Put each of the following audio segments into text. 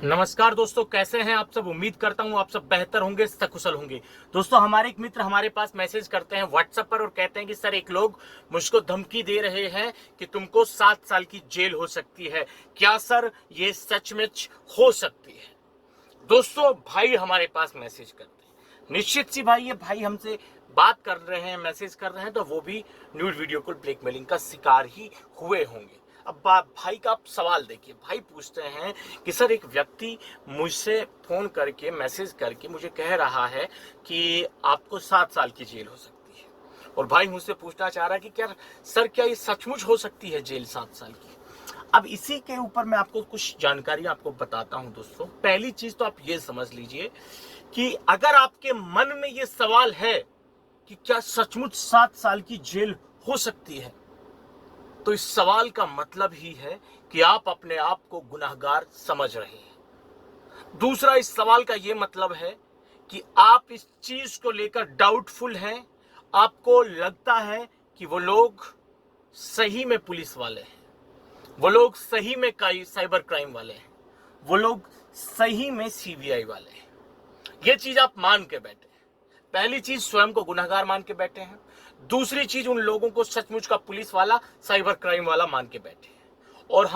नमस्कार दोस्तों, कैसे हैं आप सब। उम्मीद करता हूं आप सब बेहतर होंगे, सकुशल होंगे। दोस्तों, हमारे एक मित्र हमारे पास मैसेज करते हैं व्हाट्सएप पर और कहते हैं कि सर, एक लोग मुझको धमकी दे रहे हैं कि तुमको 7 साल की जेल हो सकती है। क्या सर ये सचमुच हो सकती है? दोस्तों, भाई हमारे पास मैसेज करते हैं, निश्चित सी भाई ये भाई हमसे बात कर रहे हैं, मैसेज कर रहे हैं, तो वो भी न्यूड वीडियो कॉल ब्लैकमेलिंग का शिकार ही हुए होंगे। अब भाई का आप सवाल देखिए। भाई पूछते हैं कि सर, एक व्यक्ति मुझसे फोन करके मैसेज करके मुझे कह रहा है कि आपको 7 साल की जेल हो सकती है। और भाई मुझसे पूछना चाह रहा है कि क्या सर, क्या ये सचमुच हो सकती है जेल 7 साल की? अब इसी के ऊपर मैं आपको कुछ जानकारी आपको बताता हूं। दोस्तों, पहली चीज तो आप ये समझ लीजिए कि अगर आपके मन में ये सवाल है कि क्या सचमुच 7 साल की जेल हो सकती है, तो इस सवाल का मतलब ही है कि आप अपने आप को गुनहगार समझ रहे हैं। दूसरा, इस सवाल का यह मतलब है कि आप इस चीज को लेकर डाउटफुल हैं। आपको लगता है कि वो लोग सही में पुलिस वाले हैं, वो लोग सही में साइबर क्राइम वाले हैं, वो लोग सही में सीबीआई वाले हैं। ये चीज आप मान के बैठे हैं। पहली चीज, स्वयं को गुनहगार मान के बैठे हैं। दूसरी चीज, उन लोगों को सचमुच का पुलिस वाला, साइबर क्राइम वाला मान के बैठे हैं। और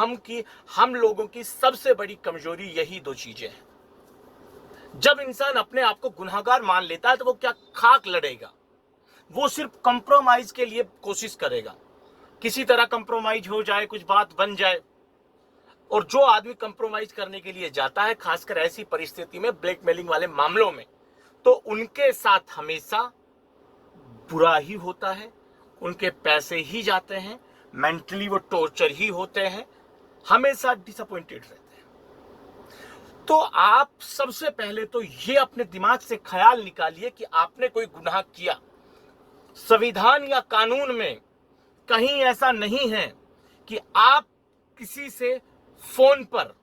हम लोगों की सबसे बड़ी कमजोरी यही दो चीजें हैं। जब इंसान अपने आप को गुनहगार मान लेता है तो वो क्या खाक लड़ेगा, वो सिर्फ कंप्रोमाइज के लिए कोशिश करेगा, किसी तरह कंप्रोमाइज हो जाए, कुछ बात बन जाए। और जो आदमी कंप्रोमाइज करने के लिए जाता है, खासकर ऐसी परिस्थिति में, ब्लैकमेलिंग वाले मामलों में, तो उनके साथ हमेशा बुरा ही होता है, उनके पैसे ही जाते हैं, मेंटली वो टॉर्चर ही होते हैं, हमेशा डिसअपॉइंटेड रहते हैं। तो आप सबसे पहले तो ये अपने दिमाग से ख्याल निकालिए कि आपने कोई गुनाह किया। संविधान या कानून में कहीं ऐसा नहीं है कि आप किसी से फोन पर,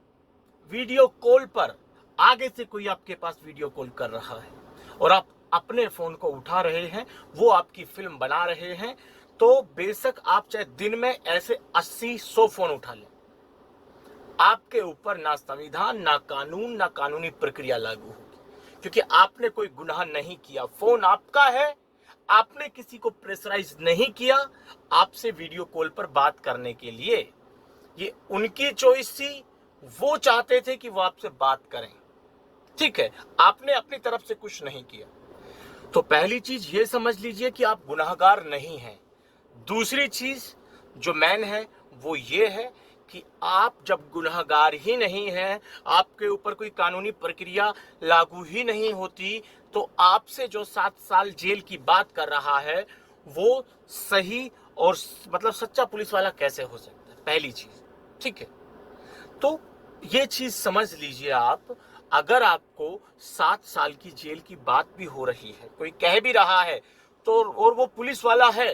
वीडियो कॉल पर, आगे से कोई आपके पास वीडियो कॉल कर रहा है और आप अपने फोन को उठा रहे हैं, वो आपकी फिल्म बना रहे हैं, तो बेशक आप चाहे दिन में ऐसे 80-100 फोन उठा लें, आपके ऊपर ना संविधान, ना कानून, ना कानूनी प्रक्रिया लागू होगी, क्योंकि आपने कोई गुनाह नहीं किया। फोन आपका है, आपने किसी को प्रेशराइज नहीं किया आपसे वीडियो कॉल पर बात करने के लिए। ये उनकी चॉइस थी, वो चाहते थे कि वो आपसे बात करें, ठीक है, आपने अपनी तरफ से कुछ नहीं किया। तो पहली चीज ये समझ लीजिए कि आप गुनाहगार नहीं हैं। दूसरी चीज जो मैन है वो ये है कि आप जब गुनाहगार ही नहीं हैं, आपके ऊपर कोई कानूनी प्रक्रिया लागू ही नहीं होती, तो आपसे जो 7 साल जेल की बात कर रहा है वो सही और मतलब सच्चा पुलिस वाला कैसे हो सकता है, पहली चीज, ठीक है। तो ये चीज समझ लीजिए आप। अगर आपको 7 साल की जेल की बात भी हो रही है, कोई कह भी रहा है, तो और वो पुलिस वाला है,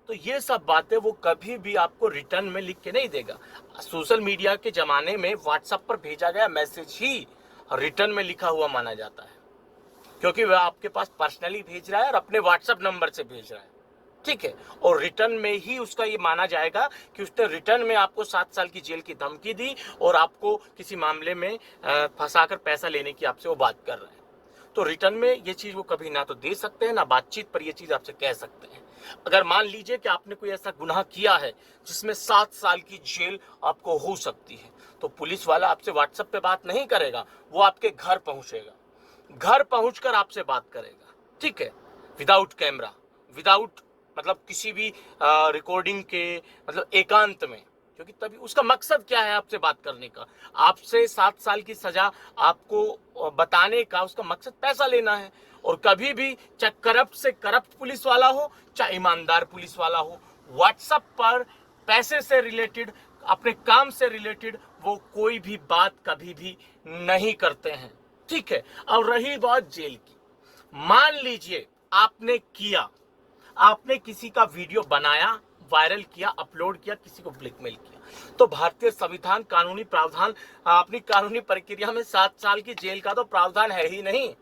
तो ये सब बातें वो कभी भी आपको रिटर्न में लिख के नहीं देगा। सोशल मीडिया के जमाने में व्हाट्सएप पर भेजा गया मैसेज ही रिटर्न में लिखा हुआ माना जाता है, क्योंकि वह आपके पास पर्सनली भेज रहा है और अपने व्हाट्सएप नंबर से भेज रहा है, ठीक है। और रिटर्न में ही उसका ये माना जाएगा कि उसने रिटर्न में आपको 7 साल की जेल की धमकी दी और आपको किसी मामले में फंसाकर पैसा लेने की आपसे वो बात कर रहे हैं। तो रिटर्न में ये चीज वो कभी ना तो दे सकते हैं, ना बातचीत पर ये चीज आपसे कह सकते हैं। अगर मान लीजिए कि आपने कोई ऐसा गुनाह किया है जिसमें 7 साल की जेल आपको हो सकती है, तो पुलिस वाला आपसे व्हाट्सएप पे बात नहीं करेगा, वो आपके घर पहुंचेगा, घर पहुंचकर आपसे बात करेगा, ठीक है, विदाउट कैमरा, विदाउट मतलब किसी भी रिकॉर्डिंग के, मतलब एकांत में। क्योंकि तभी उसका मकसद क्या है आपसे बात करने का, आपसे 7 साल की सजा आपको बताने का उसका मकसद पैसा लेना है। और कभी भी, चाहे करप्ट से करप्ट पुलिस वाला हो, चाहे ईमानदार पुलिस वाला हो, व्हाट्सएप पर पैसे से रिलेटेड, अपने काम से रिलेटेड वो कोई भी बात कभी भी नहीं करते हैं, ठीक है। और रही बात जेल की, मान लीजिए आपने किसी का वीडियो बनाया, वायरल किया, अपलोड किया, किसी को ब्लैकमेल किया, तो भारतीय संविधान कानूनी प्रावधान, अपनी कानूनी प्रक्रिया में 7 साल की जेल का तो प्रावधान है ही नहीं।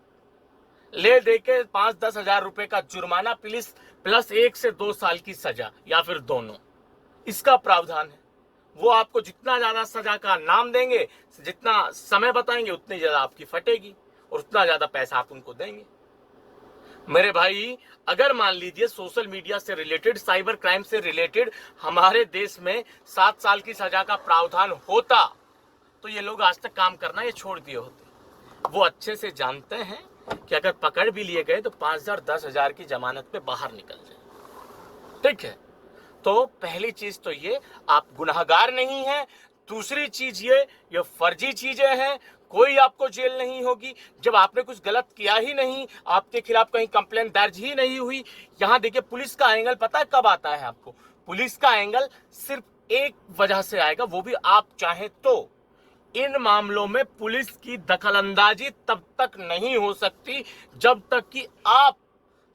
ले दे के 5-10 हजार रुपए का जुर्माना प्लस 1 से 2 साल की सजा, या फिर दोनों, इसका प्रावधान है। वो आपको जितना ज्यादा सजा का नाम देंगे, जितना समय बताएंगे, उतनी ज्यादा आपकी फटेगी और उतना ज्यादा पैसा आप उनको देंगे। मेरे भाई, अगर मान लीजिए सोशल मीडिया से रिलेटेड, साइबर क्राइम से रिलेटेड हमारे देश में 7 साल की सजा का प्रावधान होता तो ये लोग आज तक काम करना ये छोड़ दिए होते। वो अच्छे से जानते हैं कि अगर पकड़ भी लिए गए तो 5,000 10,000 की जमानत पे बाहर निकल जाए। ठीक है, तो पहली चीज तो ये, आप गुनहगार नहीं हैं। दूसरी चीज ये फर्जी चीजें हैं, कोई आपको जेल नहीं होगी जब आपने कुछ गलत किया ही नहीं, आपके खिलाफ कहीं कंप्लेंट दर्ज ही नहीं हुई। यहां देखिए, पुलिस का एंगल पता है कब आता है आपको? पुलिस का एंगल सिर्फ एक वजह से आएगा, वो भी आप चाहें तो। इन मामलों में पुलिस की दखलंदाजी तब तक नहीं हो सकती जब तक कि आप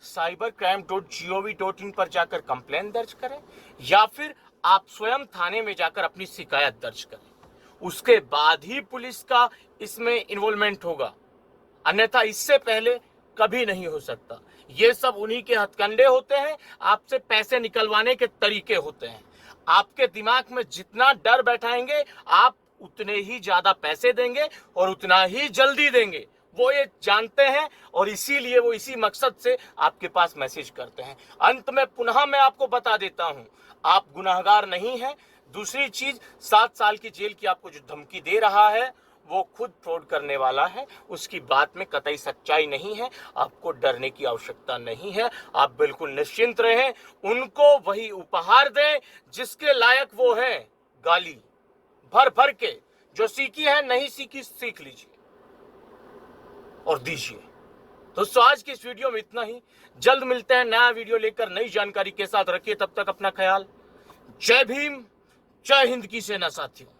cybercrime.gov.in पर जाकर कंप्लेन दर्ज करें या फिर आप स्वयं थाने में जाकर अपनी शिकायत दर्ज करें। उसके बाद ही पुलिस का इसमें इन्वॉल्वमेंट होगा, अन्यथा इससे पहले कभी नहीं हो सकता। ये सब उन्हीं के हथकंडे होते हैं, आपसे पैसे निकलवाने के तरीके होते हैं। आपके दिमाग में जितना डर बैठाएंगे, आप उतने ही ज्यादा पैसे देंगे और उतना ही जल्दी देंगे। वो ये जानते हैं और इसीलिए वो इसी मकसद से आपके पास मैसेज करते हैं। अंत में पुनः मैं आपको बता देता हूं, आप गुनहगार नहीं हैं। दूसरी चीज, 7 साल की जेल की आपको जो धमकी दे रहा है वो खुद फ्रॉड करने वाला है, उसकी बात में कतई सच्चाई नहीं है। आपको डरने की आवश्यकता नहीं है, आप बिल्कुल निश्चिंत रहें। उनको वही उपहार दें जिसके लायक वो है, गाली भर भर के। जो सीखी है, नहीं सीखी, सीख लीजिए और दीजिए। दोस्तों, आज की इस वीडियो में इतना ही। जल्द मिलते हैं नया वीडियो लेकर, नई जानकारी के साथ। रखिए तब तक अपना ख्याल। जय भीम, जय हिंद की सेना साथियों।